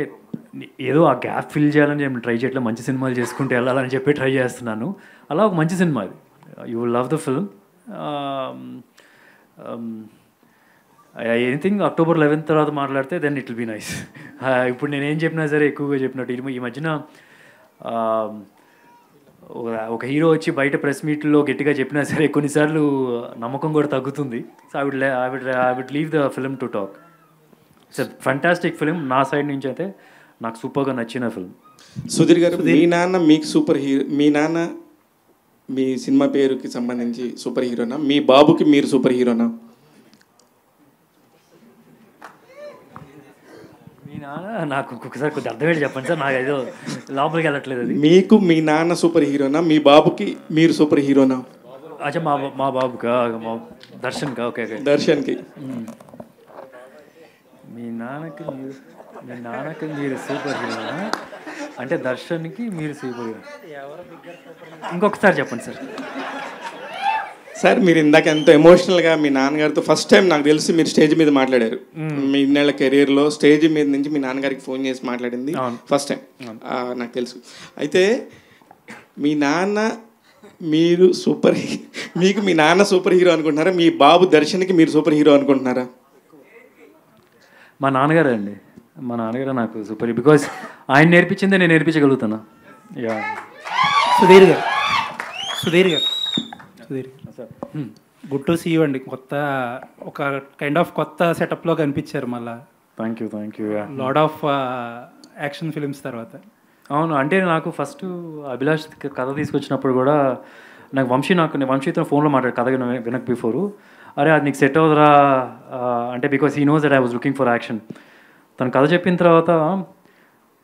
ఏదో ఆ గ్యాప్ ఫిల్ చేయాలని నేను ట్రై చేయట్లేదు, మంచి సినిమాలు చేసుకుంటూ వెళ్ళాలని చెప్పి ట్రై చేస్తున్నాను. అలా ఒక మంచి సినిమా అది. You will love the film. Anything October 11 తర్వాత మాట్లాడితే then it will be nice. ఇప్పుడు నేనేం చెప్పినా సరే ఎక్కువగా చెప్పినట్టు ఈ మధ్యన ఒక హీరో వచ్చి బయట ప్రెస్ మీట్లో గట్టిగా చెప్పినా సరే కొన్నిసార్లు నమ్మకం కూడా తగ్గుతుంది. So I would leave the film to talk. It's a fantastic film. నా సైడ్ నుంచి అయితే నాకు సూపర్గా నచ్చిన ఫిల్మ్. సుధీర్ గారు, మీ నాన్న మీకు సూపర్ హీరో, మీ నాన్న మీ సినిమా పేరుకి సంబంధించి సూపర్ హీరోనా, మీ బాబుకి మీరు సూపర్ హీరోనా? మీ నాన్న నాకు ఒక్కొక్కసారి కొద్దిగా అర్థమేంటి చెప్పండి సార్, నాకు ఏదో లోపలికి వెళ్ళట్లేదు. అది మీకు మీ నాన్న సూపర్ హీరోనా, మీ బాబుకి మీరు సూపర్ హీరోనా? అచ్చా మా బాబుకా, మా దర్శన్కా? Okay okay, దర్శన్కి. మీ నాన్నకి మీరు సూపర్ హీరోనా అంటే దర్శన్కి మీరు సూపర్ హీరో. ఇంకొకసారి చెప్పండి సార్. సార్ మీరు ఇందాక ఎంతో ఎమోషనల్గా మీ నాన్నగారితో ఫస్ట్ టైం నాకు తెలిసి మీరు స్టేజ్ మీద మాట్లాడారు. మీ ఇన్నేళ్ల కెరీర్లో స్టేజ్ మీద నుంచి మీ నాన్నగారికి ఫోన్ చేసి మాట్లాడింది ఫస్ట్ టైం నాకు తెలుసు. అయితే మీ నాన్న మీరు మీకు మీ నాన్న సూపర్ హీరో అనుకుంటున్నారా, మీ బాబు దర్శన్కి మీరు సూపర్ హీరో అనుకుంటున్నారా? మా నాన్నగారే అండి. మా నాన్నగారు నాకు సూపర్, బికాజ్ ఆయన నేర్పించిందే నేను నేర్పించగలుగుతాను. యా సుధీర్ గారు గుడ్ టు సీ యూ అండి. ఒక కైండ్ ఆఫ్ కొత్త సెటప్లో కనిపించారు మళ్ళీ. Thank you. Lot of action films తర్వాత. అవును, అంటే నాకు ఫస్ట్ అభిలాష్ కథ తీసుకొచ్చినప్పుడు కూడా నాకు వంశీతో ఫోన్లో మాట్లాడు కథ వినక బిఫోరు. అరే అది నీకు సెట్ అవుదరా అంటే, because he knows that I was looking for action. తను కథ చెప్పిన తర్వాత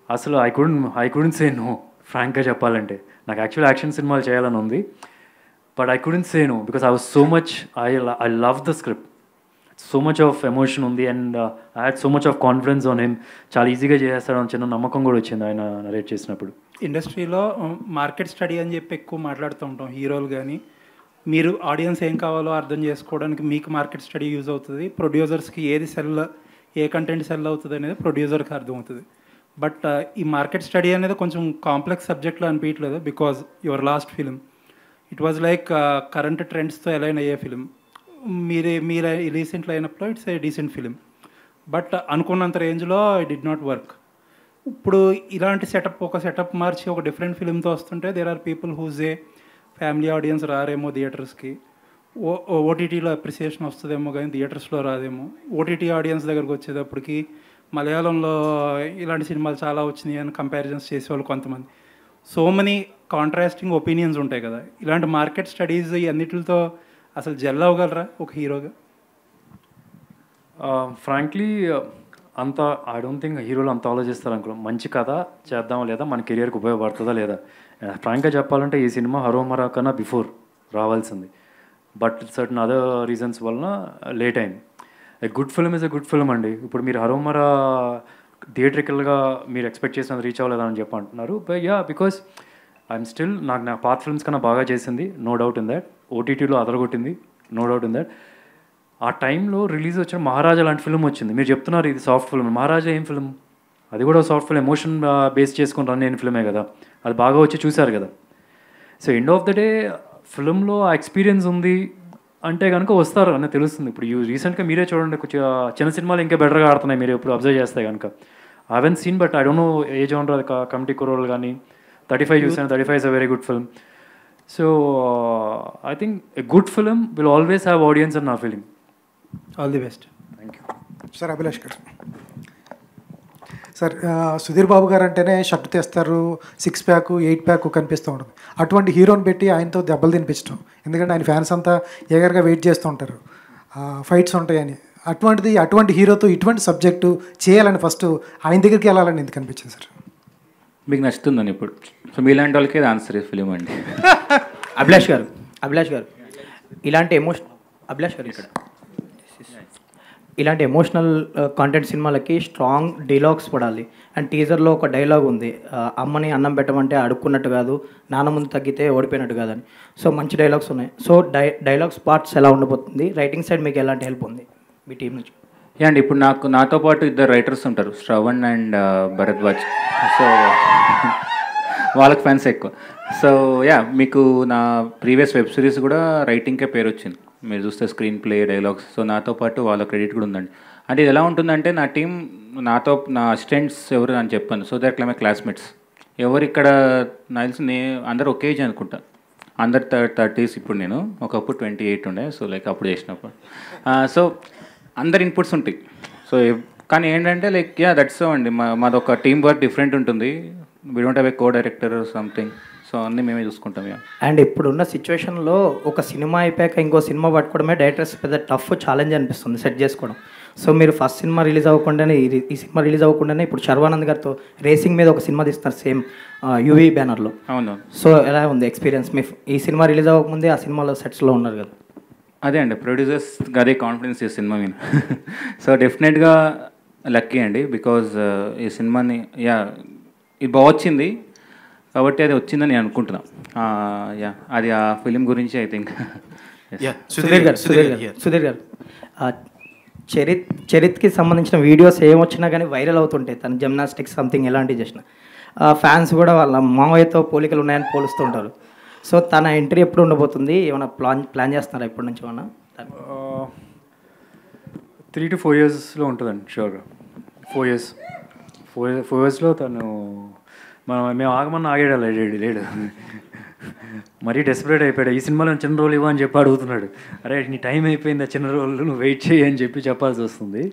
అసలు ఐ కుడెంట్ సే నో. ఫ్రాంక్గా చెప్పాలంటే నాకు యాక్చువల్ యాక్షన్ సినిమాలు చేయాలని ఉంది, but I couldn't say no because I was so much I love the script. So much of emotion ఉంది and I had so much of confidence on him. చాలా ఈజీగా చేసేస్తాడని చిన్న నమ్మకం కూడా వచ్చింది ఆయన నరేట్ చేసినప్పుడు. ఇండస్ట్రీలో మార్కెట్ స్టడీ అని చెప్పి ఎక్కువ మాట్లాడుతూ ఉంటాం హీరోలు, కానీ మీరు ఆడియన్స్ ఏం కావాలో అర్థం చేసుకోవడానికి మీకు మార్కెట్ స్టడీ యూజ్ అవుతుంది. ప్రొడ్యూసర్స్కి ఏ కంటెంట్ సెల్ అవుతుంది అనేది ప్రొడ్యూసర్కి అర్థమవుతుంది. బట్ ఈ మార్కెట్ స్టడీ అనేది కొంచెం కాంప్లెక్స్ సబ్జెక్ట్లో అనిపించలేదు, because your last film it was like current ట్రెండ్స్తో అలైన్ అయ్యే ఫిలిం. మీరు రీసెంట్లో అయినప్పుడు it's a decent film, but అనుకున్నంత రేంజ్లో ఇట్ డిడ్ నాట్ వర్క్. ఇప్పుడు ఇలాంటి ఒక సెటప్ మార్చి ఒక డిఫరెంట్ ఫిలింతో వస్తుంటే there are people whose a family audience రారేమో థియేటర్స్కి, ఓటీటీలో అప్రిసియేషన్ వస్తుందేమో కానీ థియేటర్స్లో రాదేమో. ఓటీటీ ఆడియన్స్ దగ్గరకు వచ్చేటప్పటికి మలయాళంలో ఇలాంటి సినిమాలు చాలా వచ్చినాయి అని కంపారిజన్స్ చేసేవాళ్ళు కొంతమంది. సో మెనీ కాంట్రాస్టింగ్ ఒపీనియన్స్ ఉంటాయి కదా. ఇలాంటి మార్కెట్ స్టడీస్ అన్నిటితో అసలు జెల్ అవ్వగలరా ఒక హీరోగా? ఫ్రాంక్లీ అంత ఐ డోంట్ థింక్ హీరోలు అంత ఆలోచిస్తారు అనుకో. మంచి కథ చేద్దామా లేదా, మన కెరియర్కి ఉపయోగపడుతుందా లేదా. ఫ్రాంక్గా చెప్పాలంటే ఈ సినిమా హరోమరా కన్నా బిఫోర్ రావాల్సింది, బట్ సర్టన్ అదర్ రీజన్స్ వలన లేట్ అయింది. ఎ good film is a good film అండి. ఇప్పుడు మీరు హరోమరా థియేట్రికల్గా మీరు ఎక్స్పెక్ట్ చేసినంత రీచ్ అవ్వలేదా అని చెప్పి అంటున్నారు. But yeah, because I'm still నా పాత ఫిల్మ్స్ కన్నా బాగా చేసింది, నో డౌట్ ఇన్ దాట్. ఓటీటీలో అదరగొట్టింది, నో డౌట్ ఇన్ దాట్. ఆ టైంలో రిలీజ్ వచ్చిన మహారాజా లాంటి ఫిల్మ్ వచ్చింది. మీరు చెప్తున్నారు ఇది సాఫ్ట్ ఫిల్మ్, మహారాజా ఏం ఫిల్మ్? అది కూడా సాఫ్ట్ ఫిల్మ్, ఎమోషన్ బేస్ చేసుకుని రన్ అయిన ఫిల్మే కదా. అది బాగా వచ్చి చూశారు కదా. So end of the day ఫిల్మ్లో ఆ ఎక్స్పీరియన్స్ ఉంది అంటే కనుక వస్తారు అని తెలుస్తుంది. ఇప్పుడు రీసెంట్గా మీరే చూడండి, కొంచెం చిన్న సినిమాలు ఇంకా బెటర్గా ఆడుతున్నాయి మీరు ఎప్పుడు అబ్జర్వ్ చేస్తే కనుక. I haven't seen, but I don't know ఏ జోనర్ అది. కమిటీ కుర్రోళ్ళు కానీ 35 చూసాను. 35 is a very good film. So I think a good film will always have audience అని నా feeling. All the best. Thank you sir. Abhilash garu sir, Sudheer Babu గారు అంటేనే షర్ట్ తెస్తారు, 6 ప్యాక్ 8 ప్యాక్ కనిపిస్తూ ఉంటుంది. అటువంటి హీరోని పెట్టి ఆయనతో దెబ్బలు తినిపించడం, ఎందుకంటే ఆయన ఫ్యాన్స్ అంతా ఏగర్గా వెయిట్ చేస్తూ ఉంటారు ఫైట్స్ ఉంటాయని. అటువంటి హీరోతో ఇటువంటి సబ్జెక్టు చేయాలని ఫస్ట్ ఆయన దగ్గరికి వెళ్ళాలని ఎందుకు అనిపించింది సార్? మీకు నచ్చుతుందని ఇప్పుడు. సో మీలాంటి వాళ్ళకి ఆన్సర్ ఫిలిం అండి. అభిలాష్ గారు ఇలాంటి అభిలాష్ గారు ఇక్కడ ఇలాంటి ఎమోషనల్ కాంటెంట్ సినిమాలకి స్ట్రాంగ్ డైలాగ్స్ పడాలి. అండ్ టీజర్లో ఒక డైలాగ్ ఉంది, అమ్మని అన్నం పెట్టమంటే అడుక్కున్నట్టు కాదు, నాన్న ముందు తగ్గితే ఓడిపోయినట్టు కాదని. సో మంచి డైలాగ్స్ ఉన్నాయి. సో డైలాగ్స్ పార్ట్స్ ఎలా ఉండబోతుంది, రైటింగ్ సైడ్ మీకు ఎలాంటి హెల్ప్ ఉంది మీ టీం నుంచి? యా అండి, ఇప్పుడు నాతో పాటు ఇద్దరు రైటర్స్ ఉంటారు, శ్రవణ్ అండ్ భరద్వాజ్. సో వాళ్ళకి ఫ్యాన్స్ ఎక్కువ. సో యా, మీకు నా ప్రీవియస్ వెబ్ సిరీస్ కూడా రైటింగ్కే పేరు వచ్చింది, మీరు చూస్తే స్క్రీన్ ప్లే, డైలాగ్స్. సో నాతో పాటు వాళ్ళ క్రెడిట్ కూడా ఉందండి. అంటే ఇది ఎలా ఉంటుందంటే, నా టీం నా అసిస్టెంట్స్ ఎవరు అని చెప్పాను. సో దట్ మై క్లాస్మేట్స్ ఎవరు ఇక్కడ నాకు తెలిసి అందరు ఒకే ఏజ్ అనుకుంటా, అందరు 30s. ఇప్పుడు నేను ఒకప్పుడు 28 ఉండే. సో లైక్ అప్పుడు చేసినప్పుడు సో అందరు ఇన్పుట్స్ ఉంటాయి. సో కానీ ఏంటంటే లైక్ యా దట్స్ సో అండి, మాదొక టీం వర్క్ డిఫరెంట్ ఉంటుంది. We don't have a co director something. So అన్నీ మేమే చూసుకుంటాం. అండ్ ఇప్పుడున్న సిచ్యువేషన్లో ఒక సినిమా అయిపోయాక ఇంకో సినిమా పట్టుకోవడమే డైరెక్టర్స్ పెద్ద టఫ్ ఛాలెంజ్ అనిపిస్తుంది సెట్ చేసుకోవడం. సో మీరు ఫస్ట్ సినిమా రిలీజ్ అవ్వకుండానే ఈ సినిమా రిలీజ్ అవ్వకుండానే ఇప్పుడు శర్వానంద్ గారితో రేసింగ్ మీద ఒక సినిమా తీస్తున్నారు, సేమ్ యూవీ బ్యానర్లో. అవును. సో ఎలా ఉంది ఎక్స్పీరియన్స్? మీ ఈ సినిమా రిలీజ్ అవ్వకముందే ఆ సినిమాలో సెట్స్లో ఉన్నారు కదా. అదే అండి, ప్రొడ్యూసర్స్ అదే కాన్ఫిడెన్స్ ఈ సినిమా మీద. సో డెఫినెట్గా లక్కీ అండి, బికాజ్ ఈ సినిమాని యా ఇది బాగా వచ్చింది కాబట్టి అది వచ్చిందని నేను అనుకుంటున్నాను. యా అది ఆ ఫిలిం గురించి ఐ థింక్. సుధీర్ గారు చరిత్కి సంబంధించిన వీడియోస్ ఏమొచ్చినా కానీ వైరల్ అవుతుంటాయి, తన జిమ్నాస్టిక్స్ సంథింగ్ ఎలాంటివి చేసిన ఫ్యాన్స్ కూడా వాళ్ళ మామయ్యతో పోలికలు ఉన్నాయని పోలుస్తూ ఉంటారు. సో తన ఎంట్రీ ఎప్పుడు ఉండబోతుంది, ఏమైనా ప్లాన్ చేస్తున్నారా ఇప్పటి నుంచి? ఏమన్నా 3 to 4 yearsలో ఉంటుందండి షూర్గా. 4 yearsలో తను మేము ఆగమని ఆగాడు లేడు, మరీ డెస్పరేట్ అయిపోయాడు. ఈ సినిమాలో చిన్న రోల్ ఇవ్వని చెప్పి అడుగుతున్నాడు. అరే నీ టైం అయిపోయింది, చిన్న రోల్ నువ్వు వెయిట్ చేయి అని చెప్పాల్సి వస్తుంది.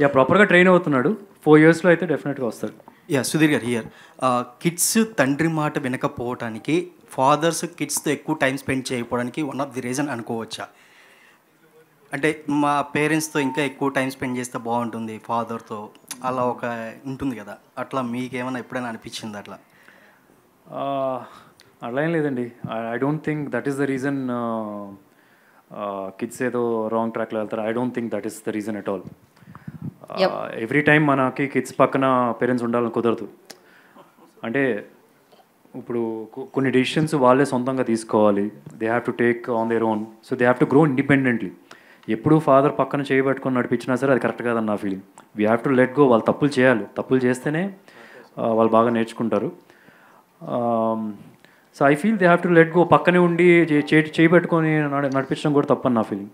యా ప్రాపర్గా ట్రైన్ అవుతున్నాడు. 4 yearsలో అయితే డెఫినెట్గా వస్తాడు. యా సుధీర్ గారు హియర్, కిడ్స్ తండ్రి మాట వినకపోవటానికి ఫాదర్స్ కిడ్స్తో ఎక్కువ టైం స్పెండ్ చేయకపోవడానికి వన్ ఆఫ్ ది రీజన్ అనుకోవచ్చా? అంటే మా పేరెంట్స్తో ఇంకా ఎక్కువ టైం స్పెండ్ చేస్తే బాగుంటుంది ఫాదర్తో, అలా ఒక ఉంటుంది కదా, అట్లా మీకేమైనా ఎప్పుడైనా అనిపించింది అట్లా? అలా ఏం లేదండి. I don't think that is the reason kids ఏదో రాంగ్ ట్రాక్లో వెళ్తారు. I don't think that is the reason at all. Every time మనకి కిడ్స్ పక్కన పేరెంట్స్ ఉండాలని కుదరదు. అంటే ఇప్పుడు కొన్ని డెసిషన్స్ వాళ్ళే సొంతంగా తీసుకోవాలి. They have to take on their own. So they have to grow independently. ఎప్పుడు ఫాదర్ పక్కన చేయబెట్టుకొని నడిపించినా సరే అది కరెక్ట్ కాదని నా feeling. We have to let go. వాళ్ళు తప్పులు చేయాలి, తప్పులు చేస్తేనే వాళ్ళు బాగా నేర్చుకుంటారు. So I feel they have to let go. పక్కనే ఉండి చేయబెట్టుకొని నడిపించడం కూడా తప్పని నా ఫీలింగ్.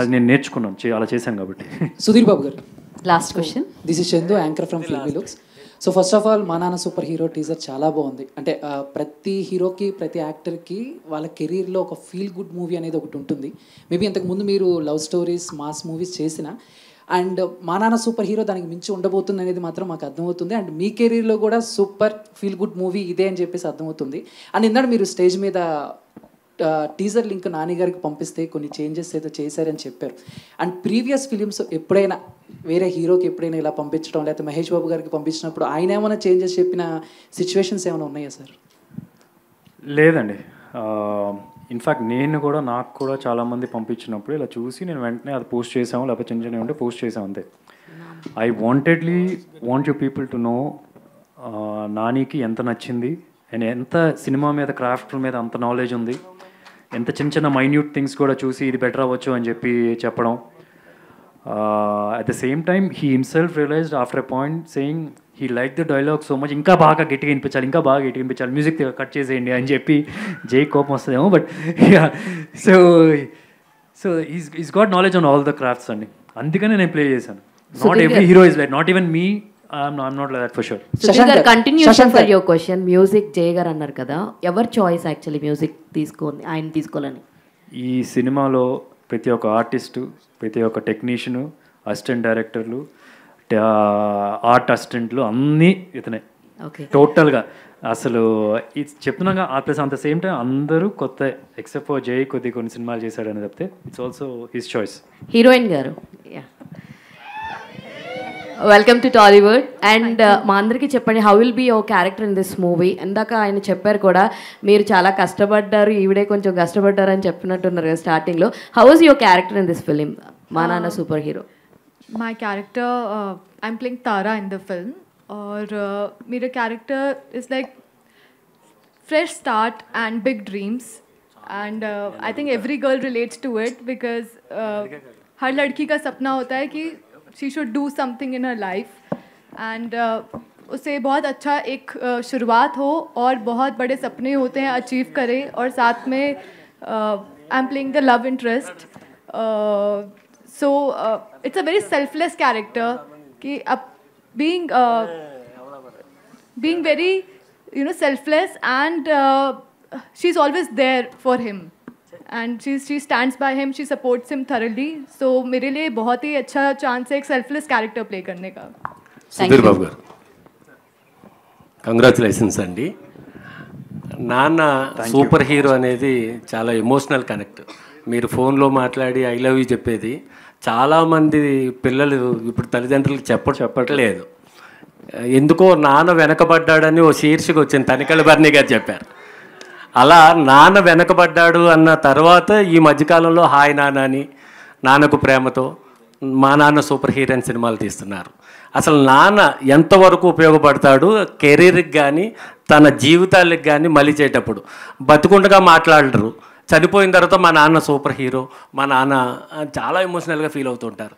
అది నేను నేర్చుకున్నాను, అలా చేశాను కాబట్టి. సుధీర్ బాబు గారు, last question. This is Chandu, anchor from filmy looks. So first of all మా నాన్న సూపర్ హీరో టీజర్ చాలా బాగుంది. అంటే ప్రతి హీరోకి, ప్రతి యాక్టర్కి వాళ్ళ కెరీర్లో ఒక ఫీల్ గుడ్ మూవీ అనేది ఒకటి ఉంటుంది. మేబీ ఇంతకుముందు మీరు లవ్ స్టోరీస్, మాస్ మూవీస్ చేసిన, అండ్ మా నాన్న సూపర్ హీరో దానికి మించి ఉండబోతుంది అనేది మాత్రం మాకు అర్థమవుతుంది. అండ్ మీ కెరీర్లో కూడా సూపర్ ఫీల్ గుడ్ మూవీ ఇదే అని చెప్పేసి అర్థమవుతుంది. అండ్ ఇందాక మీరు స్టేజ్ మీద టీజర్ లింక్ నాని గారికి పంపిస్తే కొన్ని చేంజెస్ ఏదో చేశారని చెప్పారు. అండ్ ప్రీవియస్ ఫిలిమ్స్ ఎప్పుడైనా వేరే హీరోకి ఎప్పుడైనా ఇలా పంపించడం, లేకపోతే మహేష్ బాబు గారికి పంపించినప్పుడు ఆయన ఏమైనా చేంజెస్ చెప్పిన సిచ్యువేషన్స్ ఏమైనా ఉన్నాయా సార్? లేదండి. ఇన్ఫ్యాక్ట్ నాకు కూడా చాలామంది పంపించినప్పుడు ఇలా చూసి నేను వెంటనే అది పోస్ట్ చేసాము, లేకపోతే చిన్న చిన్న ఉంటే పోస్ట్ చేసాము అంతే. I want you people to know నానికి ఎంత నచ్చింది అండ్ ఎంత సినిమా మీద, క్రాఫ్ట్ మీద అంత నాలెడ్జ్ ఉంది. ఎంత చిన్న చిన్న మైన్యూట్ థింగ్స్ కూడా చూసి ఇది బెటర్ అవ్వచ్చు అని చెప్పడం. At the same time he himself realised after a point saying he like the dialogue so much, ఇంకా బాగా గట్టిగా వినిపించాలి, మ్యూజిక్ కట్ చేసేయండి అని చెప్పి జై కోపం వస్తుందేమో. But so is got knowledge on all the crafts అండి. అందుకనే నేను ప్లే చేశాను. Not every hero is like, not even me, I'm not like that for sure. Continuation for your question. Music Jaya గారు అన్నారు కదా, ఎవరి చాయిస్ యాక్చువల్లీ మ్యూజిక్ ఆయన తీసుకోవాలని? ఈ సినిమాలో ప్రతి ఒక్క ఆర్టిస్టు, ప్రతి ఒక్క టెక్నీషియను, అసిస్టెంట్ డైరెక్టర్లు, ఆర్ట్ అసిస్టెంట్లు అన్నీ ఇతనే టోటల్గా. అసలు ఇది చెప్తున్నాగా ప్లస్ అంత సేమ్ టైం అందరూ కొత్త, ఎక్సెప్ట్ ఫర్ జై కొన్ని సినిమాలు చేశాడని చెప్తే it's also his choice. Heroine garu, welcome to Tollywood. And మా అందరికీ చెప్పండి, how will be your character in this movie? ఇందాక ఆయన చెప్పారు కూడా మీరు చాలా కష్టపడ్డారు, ఈవిడే కొంచెం కష్టపడ్డారు అని చెప్పినట్టున్నారు కదా స్టార్టింగ్లో. How is your character in this film? మా నాన్న super hero. My character, I'm playing Tara in the film, और मेरा character is like fresh start and big dreams, and I think every girl relates to it because हर लड़की का सपना होता है कि she should do something in her life, and उसे बहुत अच्छा एक शुरुआत हो और बहुत बड़े सपने होते हैं अचीव करे, और साथ में I'm playing the love interest. So it's a very selfless character कि अब being very selfless, and she's always there for him, and she stands by him, she supports him thoroughly. So मेरे लिए बहुत ही अच्छा चांस है एक selfless character play करने का. సుధీర్ బాబు గారు కంగ్రాచులేషన్స్ అండి. నాన్న సూపర్ హీరో అనేది చాలా ఎమోషనల్ కనెక్ట్. మీరు ఫోన్లో మాట్లాడి ఐ లవ్ యూ చెప్పేది చాలామంది పిల్లలు ఇప్పుడు తల్లిదండ్రులకు చెప్పట్లేదు. ఎందుకో నాన్న వెనకబడ్డాడని ఓ శీర్షిక వచ్చింది, తనికెళ్ళ బర్ని గారు చెప్పారు. అలా నాన్న వెనకబడ్డాడు అన్న తర్వాత ఈ మధ్యకాలంలో హాయ్ నాన్న అని, నాన్నకు ప్రేమతో, మా నాన్న సూపర్ హీరో అని సినిమాలు తీస్తున్నారు. అసలు నాన్న ఎంతవరకు ఉపయోగపడతాడు కెరీర్కి కానీ తన జీవితాలకు కానీ మలిచేటప్పుడు? బతుకుండగా మాట్లాడరు, చనిపోయిన తర్వాత మా నాన్న సూపర్ హీరో, మా నాన్న చాలా ఎమోషనల్గా ఫీల్ అవుతుంటారు.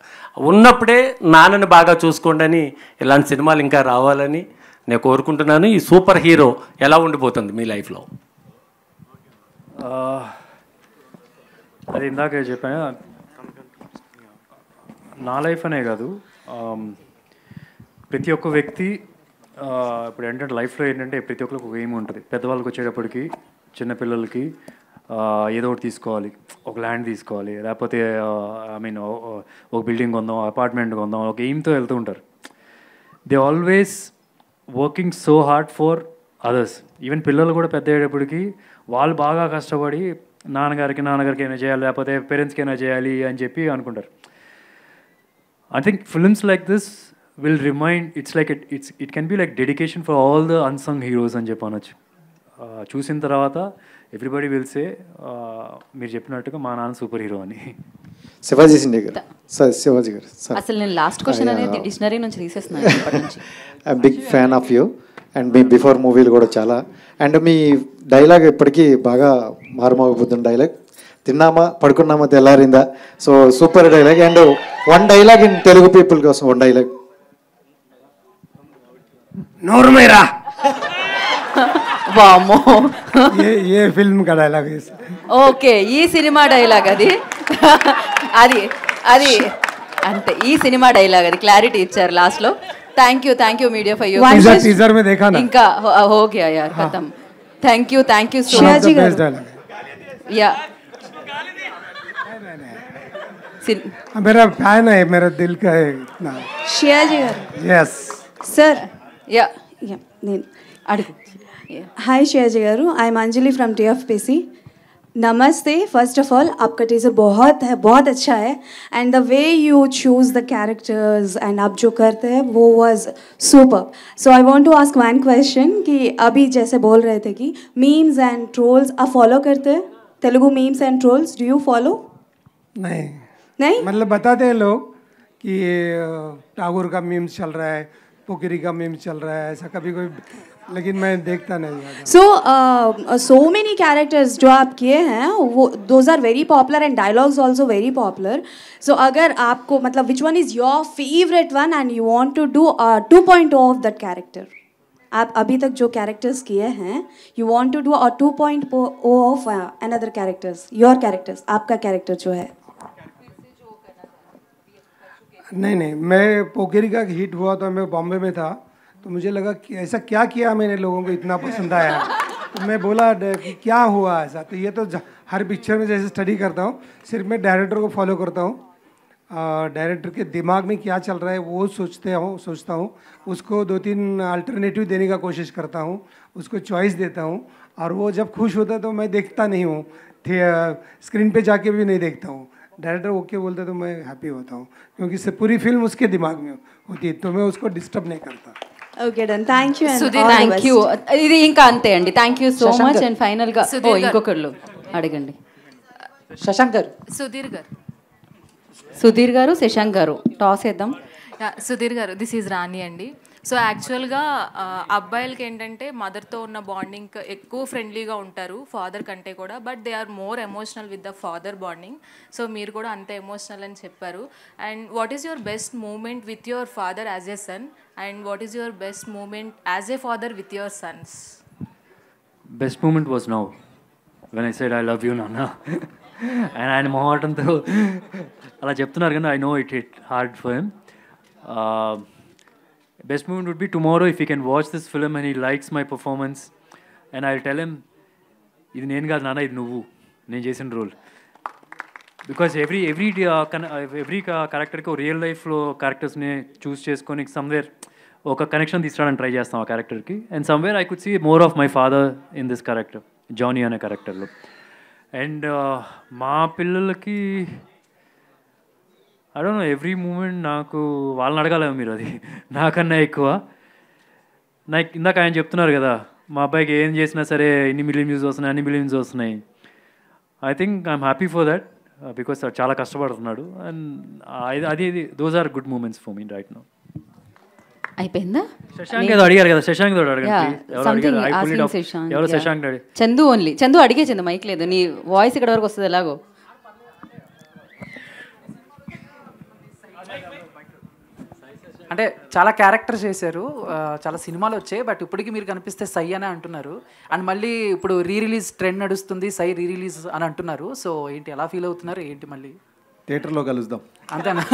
ఉన్నప్పుడే నాన్నని బాగా చూసుకోండి అని ఇలాంటి సినిమాలు ఇంకా రావాలని నేను కోరుకుంటున్నాను. ఈ సూపర్ హీరో ఎలా ఉండిపోతుంది మీ లైఫ్లో? అది ఇందాక చెప్పాను, నా లైఫ్ అనే కాదు, ప్రతి ఒక్క వ్యక్తి ఇప్పుడు ఏంటంటే లైఫ్లో ఏంటంటే ప్రతి ఒక్కరికి ఒక ఎయిమ్ ఉంటుంది. పెద్దవాళ్ళకి వచ్చేటప్పటికి చిన్నపిల్లలకి ఏదో ఒకటి తీసుకోవాలి, ఒక ల్యాండ్ తీసుకోవాలి, లేకపోతే ఒక బిల్డింగ్ కొందాం, అపార్ట్మెంట్ కొందాం, ఒక ఎయిమ్తో వెళ్తూ ఉంటారు. They always working so hard for others. Even పిల్లలు కూడా పెద్ద అయ్యేటప్పటికి వాళ్ళు బాగా కష్టపడి నాన్నగారికి అయినా చేయాలి, లేకపోతే పేరెంట్స్కి అయినా చేయాలి అని చెప్పి అనుకుంటారు. I think films like this will remind, it can be like dedication for all the unsung heroes అని చెప్పనొచ్చు. చూసిన తర్వాత ఎవ్రీబడి విల్ సే మీరు చెప్పినట్టుగా మా నాన్న సూపర్ హీరో అని. శివాజీ షిండే గారు, సార్ శివాజీ గారు, అసలు నేను లాస్ట్ క్వశ్చన్ అనేది డిక్షనరీ నుంచి తీసేస్తున్నాను ఇప్పటి నుంచి. I'm big fan of you and me before మూవీలు కూడా చాలా, అండ్ మీ డైలాగ్ ఇప్పటికీ బాగా మారుమోగిపోతున్న డైలాగ్, తిన్నామా పడుకున్నామా తెల్లారిందా. So super dialogue. And one dialogue in Telugu people కోసం వన్ డైలాగ్. నోరుమైరా వామ్మో, ఏ ఫిల్మ్ కా డైలాగ్? ఓకే, ఈ సినిమా డైలాగ్ అది అది అది అంతే, ఈ సినిమా డైలాగ్ అది. క్లారిటీ ఇచ్చారు లాస్ట్ లో. Thank you media for your teaser में देखा ना, ఇంకా हो गया यार खत्म. Thank you so much. Yeah मेरा फैन है, मेरा दिल का है इतना. షియాజీ గారు. Yes sir. యా నేను అడుగు. Hi Shiyaji garu, I am Anjali from TFPC. नमस्ते. फर्स्ट ऑफ ऑल आपका टीजर बहुत अच्छा है, and the way you choose the characters and आप जो करते हैं वो was super. So I want to ask one question कि अभी जैसे बोल रहे थे कि मीम्स एंड ट्रोल्स आप फॉलो करते हैं? Telugu memes and trolls do you follow? नहीं मतलब बताते हैं लोग कि टागोर का मीम्स चल रहा है, पोखरी का मीम्स चल रहा है, ऐसा कभी कोई, लेकिन मैं देखता नहीं. So many characters जो आप किए हैं वो those are very popular and dialogues also very popular. So अगर आपको मतलब which one is your favorite one and you want to do 2.0 of that character? आप अभी तक जो कैरेक्टर्स किए हैं you want to do a 2.0 of another characters, your characters, आपका कैरेक्टर जो है. नहीं, मैं पोखरी का हिट हुआ तो मैं बॉम्बे में था, तो मुझे लगा कि ऐसा क्या किया मैंने, लोगों को इतना पसंद आया. तो मैं बोला कि क्या हुआ ऐसा. तो ये तो हर पिक्चर में जैसे स्टडी करता हूँ, सिर्फ मैं डायरेक्टर को फॉलो करता हूँ, डायरेक्टर के दिमाग में क्या चल रहा है वो सोचता हूँ, उसको 2-3 अल्टरनेटिव देने का कोशिश करता हूँ, उसको चॉइस देता हूँ, और वो जब खुश होता है तो मैं देखता नहीं हूँ, स्क्रीन पे जाके भी नहीं देखता हूँ. डायरेक्टर ओके बोलते तो मैं हैप्पी होता हूँ, क्योंकि पूरी फिल्म उसके दिमाग में होती है, तो मैं उसको डिस्टर्ब नहीं करता. Okay done, thank you. Sudheer thank you. ఇది ఇంకా అంతే అండి. Thank you so much. And ఫైనల్గా ఇంకొకళ్ళు అడగండి. శశాంక్ గారు. సుధీర్ గారు. సుధీర్ గారు, శశాంక్ గారు టాస్ వేద్దాం. సుధీర్ గారు, దిస్ ఈజ్ రాణి అండి. సో యాక్చువల్గా అబ్బాయిలకి ఏంటంటే మదర్తో ఉన్న బాండింగ్ ఎక్కువ ఫ్రెండ్లీగా ఉంటారు ఫాదర్ కంటే కూడా, but they are more emotional with the father bonding. So మీరు కూడా అంతే ఎమోషనల్ అని చెప్పారు. And what is your best moment with your father as a son, and what is your best moment as a father with your sons? Best moment was now when I said I love you నాన్న. అండ్ ఆయన మొహమాటంతో అలా చెప్తున్నారు కానీ I know it hard for him. Best moment would be tomorrow if he can watch this film and he likes my performance and I'll tell him, ఇది నేను కాదు నాన్న, ఇది నువ్వు, నేను చేసిన రోల్. బికాస్ ఎవ్రీ క్యారెక్టర్కి రియల్ లైఫ్లో క్యారెక్టర్స్ని చూస్ చేసుకొని సమ్వేర్ ఒక కనెక్షన్ తీసుకురావడానికి ట్రై చేస్తాం ఆ క్యారెక్టర్కి. And somewhere I could see more of my father in this character, Johnny అనే క్యారెక్టర్లో. అండ్ మా పిల్లలకి I don't know, every moment నాకు వాళ్ళని అడగాలేమో మీరు, అది నాకన్నా ఎక్కువ. నాకు ఇందాక ఆయన చెప్తున్నారు కదా, మా అబ్బాయికి ఏం చేసినా సరే ఇన్ని మిలియన్ వ్యూస్ వస్తున్నాయి, అన్ని మిలియన్స్ వస్తున్నాయి. I think I'm happy for that because చాలా కష్టపడుతున్నాడు. అండ్ అది those are good moments for me right now. అయిపోయిందా? శశాంక్ ఏదో అడిగారు కదా, శశాంక్ తోడు అడగండి. ఎవరో శశాంక్ అడిగి, చందు ఓన్లీ. చందు అడిగే, చందు మైక్ లేదు, నీ వాయిస్ ఇక్కడ వరకు వస్తుంది ఎలాగో. అంటే చాలా క్యారెక్టర్స్ చేశారు, చాలా సినిమాలు వచ్చాయి, బట్ ఇప్పటికీ మీరు కనిపిస్తే సై అనే అంటున్నారు. అండ్ మళ్ళీ ఇప్పుడు రిలీజ్ ట్రెండ్ నడుస్తుంది, సై రిలీజ్ అని అంటున్నారు. సో ఏంటి, ఎలా ఫీల్ అవుతున్నారు ఏంటి? మళ్ళీ థియేటర్లో కలుద్దాం అంతేనా?